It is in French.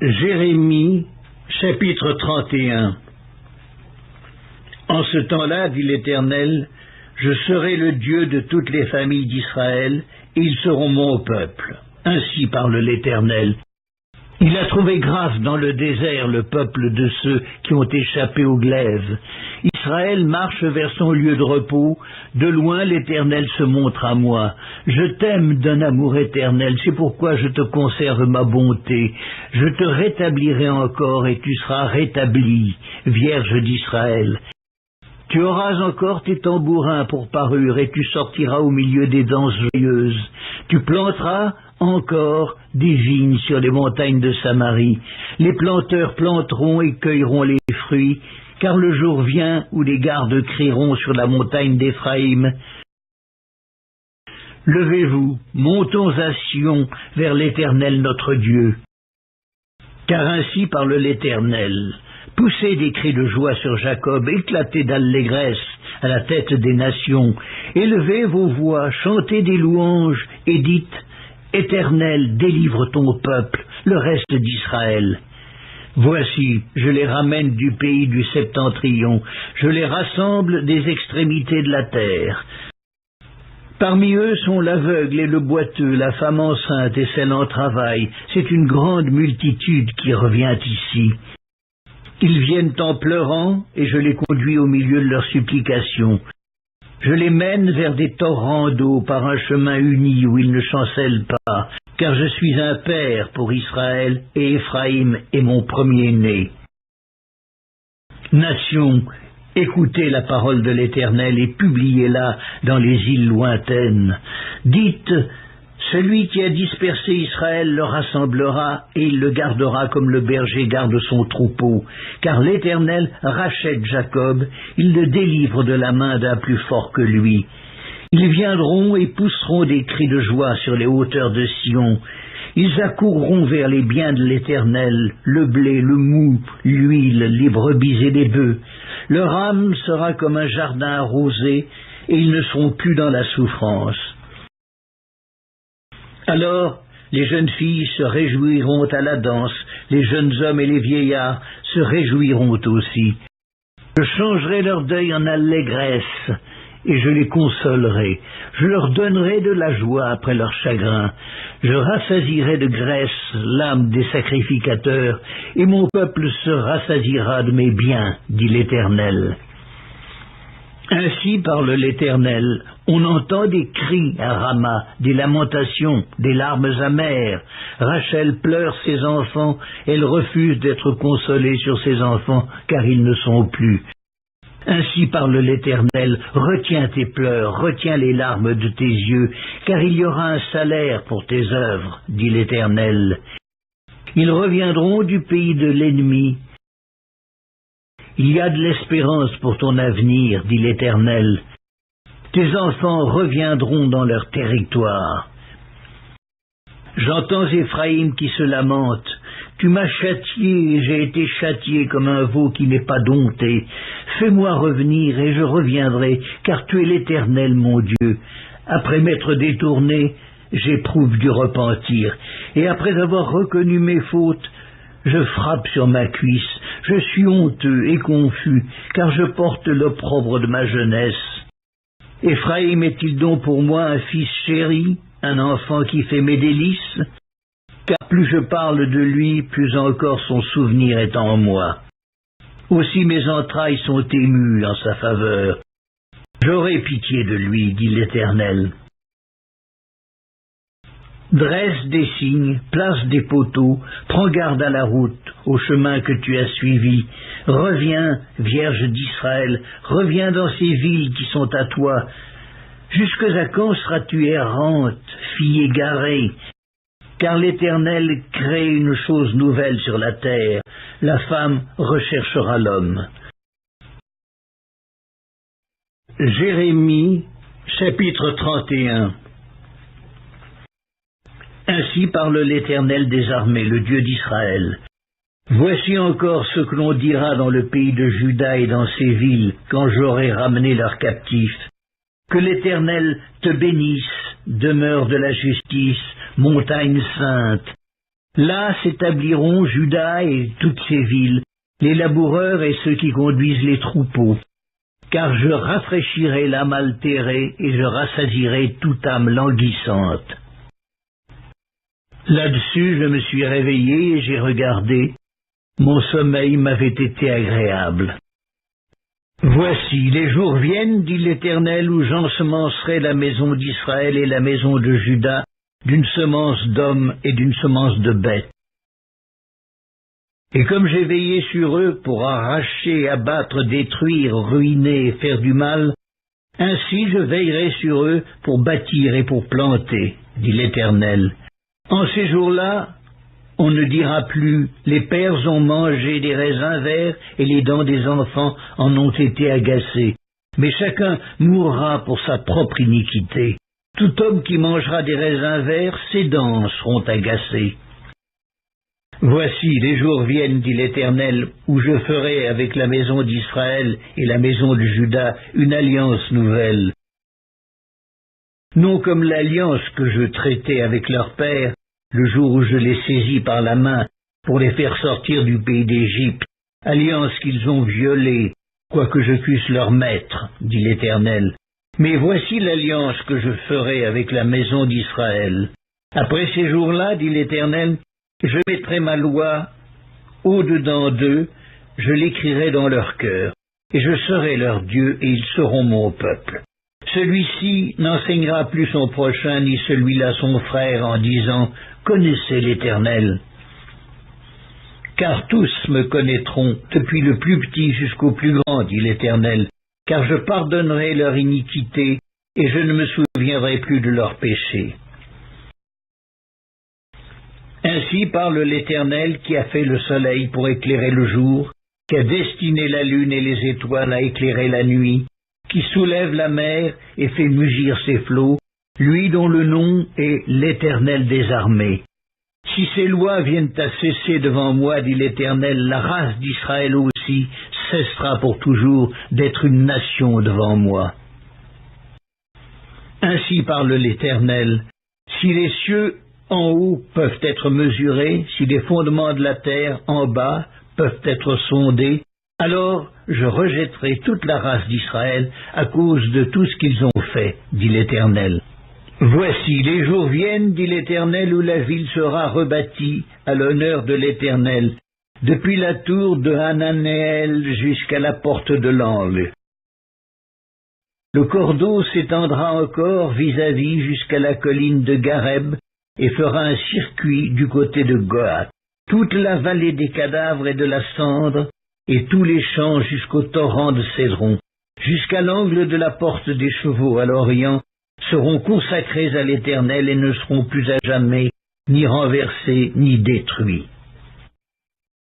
Jérémie, chapitre 31. En ce temps-là, dit l'Éternel, je serai le Dieu de toutes les familles d'Israël, et ils seront mon peuple. Ainsi parle l'Éternel. Il a trouvé grâce dans le désert le peuple de ceux qui ont échappé au glaive. Israël marche vers son lieu de repos. De loin l'Éternel se montre à moi. Je t'aime d'un amour éternel, c'est pourquoi je te conserve ma bonté. Je te rétablirai encore et tu seras rétabli, Vierge d'Israël. Tu auras encore tes tambourins pour parure et tu sortiras au milieu des danses joyeuses. Tu planteras encore des vignes sur les montagnes de Samarie. Les planteurs planteront et cueilleront les fruits, car le jour vient où les gardes crieront sur la montagne d'Éphraïm. Levez-vous, montons à Sion vers l'Éternel notre Dieu. Car ainsi parle l'Éternel. Poussez des cris de joie sur Jacob, éclatez d'allégresse à la tête des nations. Élevez vos voix, chantez des louanges et dites « Éternel, délivre ton peuple, le reste d'Israël. » Voici, je les ramène du pays du septentrion, je les rassemble des extrémités de la terre. Parmi eux sont l'aveugle et le boiteux, la femme enceinte et celle en travail. C'est une grande multitude qui revient ici. Ils viennent en pleurant, et je les conduis au milieu de leurs supplications. Je les mène vers des torrents d'eau par un chemin uni où ils ne chancellent pas, car je suis un père pour Israël, et Éphraïm est mon premier-né. Nations, écoutez la parole de l'Éternel et publiez-la dans les îles lointaines. Dites, celui qui a dispersé Israël le rassemblera et il le gardera comme le berger garde son troupeau. Car l'Éternel rachète Jacob, il le délivre de la main d'un plus fort que lui. Ils viendront et pousseront des cris de joie sur les hauteurs de Sion. Ils accourront vers les biens de l'Éternel, le blé, le mou, l'huile, les brebis et les bœufs. Leur âme sera comme un jardin arrosé et ils ne seront plus dans la souffrance. Alors, les jeunes filles se réjouiront à la danse, les jeunes hommes et les vieillards se réjouiront aussi. Je changerai leur deuil en allégresse, et je les consolerai. Je leur donnerai de la joie après leur chagrin. Je rassasierai de graisse l'âme des sacrificateurs, et mon peuple se rassasiera de mes biens, dit l'Éternel. Ainsi parle l'Éternel, on entend des cris à Rama, des lamentations, des larmes amères. Rachel pleure ses enfants, elle refuse d'être consolée sur ses enfants, car ils ne sont plus. Ainsi parle l'Éternel, retiens tes pleurs, retiens les larmes de tes yeux, car il y aura un salaire pour tes œuvres, dit l'Éternel. Ils reviendront du pays de l'ennemi. Il y a de l'espérance pour ton avenir, dit l'Éternel. Tes enfants reviendront dans leur territoire. J'entends Éphraïm qui se lamente. Tu m'as châtié et j'ai été châtié comme un veau qui n'est pas dompté. Fais-moi revenir et je reviendrai, car tu es l'Éternel mon Dieu. Après m'être détourné, j'éprouve du repentir. Et après avoir reconnu mes fautes, je frappe sur ma cuisse. Je suis honteux et confus, car je porte l'opprobre de ma jeunesse. Éphraïm est-il donc pour moi un fils chéri, un enfant qui fait mes délices? Car plus je parle de lui, plus encore son souvenir est en moi. Aussi mes entrailles sont émues en sa faveur. J'aurai pitié de lui, dit l'Éternel. Dresse des signes, place des poteaux, prends garde à la route, au chemin que tu as suivi. Reviens, Vierge d'Israël, reviens dans ces villes qui sont à toi. Jusque à quand seras-tu errante, fille égarée? Car l'Éternel crée une chose nouvelle sur la terre, la femme recherchera l'homme. Jérémie, chapitre 31. Ainsi parle l'Éternel des armées, le Dieu d'Israël. Voici encore ce que l'on dira dans le pays de Juda et dans ses villes, quand j'aurai ramené leurs captifs. Que l'Éternel te bénisse, demeure de la justice, montagne sainte. Là s'établiront Juda et toutes ses villes, les laboureurs et ceux qui conduisent les troupeaux. Car je rafraîchirai l'âme altérée et je rassasierai toute âme languissante. Là-dessus, je me suis réveillé et j'ai regardé. Mon sommeil m'avait été agréable. Voici, les jours viennent, dit l'Éternel, où j'ensemencerai la maison d'Israël et la maison de Juda d'une semence d'hommes et d'une semence de bêtes. Et comme j'ai veillé sur eux pour arracher, abattre, détruire, ruiner et faire du mal, ainsi je veillerai sur eux pour bâtir et pour planter, dit l'Éternel. En ces jours-là, on ne dira plus, les pères ont mangé des raisins verts et les dents des enfants en ont été agacées. Mais chacun mourra pour sa propre iniquité. Tout homme qui mangera des raisins verts, ses dents seront agacées. Voici, les jours viennent, dit l'Éternel, où je ferai avec la maison d'Israël et la maison de Juda une alliance nouvelle. Non comme l'alliance que je traitais avec leur père, le jour où je les saisis par la main pour les faire sortir du pays d'Égypte, alliance qu'ils ont violée, quoique je puisse leur mettre, dit l'Éternel. Mais voici l'alliance que je ferai avec la maison d'Israël. Après ces jours-là, dit l'Éternel, je mettrai ma loi au-dedans d'eux, je l'écrirai dans leur cœur, et je serai leur Dieu, et ils seront mon peuple. Celui-ci n'enseignera plus son prochain, ni celui-là son frère, en disant « Connaissez l'Éternel ». Car tous me connaîtront, depuis le plus petit jusqu'au plus grand, dit l'Éternel, car je pardonnerai leur iniquité, et je ne me souviendrai plus de leurs péchés. Ainsi parle l'Éternel qui a fait le soleil pour éclairer le jour, qui a destiné la lune et les étoiles à éclairer la nuit, qui soulève la mer et fait mugir ses flots, lui dont le nom est l'Éternel des armées. Si ces lois viennent à cesser devant moi, dit l'Éternel, la race d'Israël aussi cessera pour toujours d'être une nation devant moi. Ainsi parle l'Éternel, si les cieux en haut peuvent être mesurés, si les fondements de la terre en bas peuvent être sondés, alors je rejetterai toute la race d'Israël à cause de tout ce qu'ils ont fait, dit l'Éternel. Voici, les jours viennent, dit l'Éternel, où la ville sera rebâtie à l'honneur de l'Éternel, depuis la tour de Hananéel jusqu'à la porte de l'angle. Le cordeau s'étendra encore vis-à-vis jusqu'à la colline de Gareb et fera un circuit du côté de Goat. Toute la vallée des cadavres et de la cendre, et tous les champs jusqu'au torrent de Cédron, jusqu'à l'angle de la porte des chevaux à l'Orient, seront consacrés à l'Éternel et ne seront plus à jamais ni renversés ni détruits.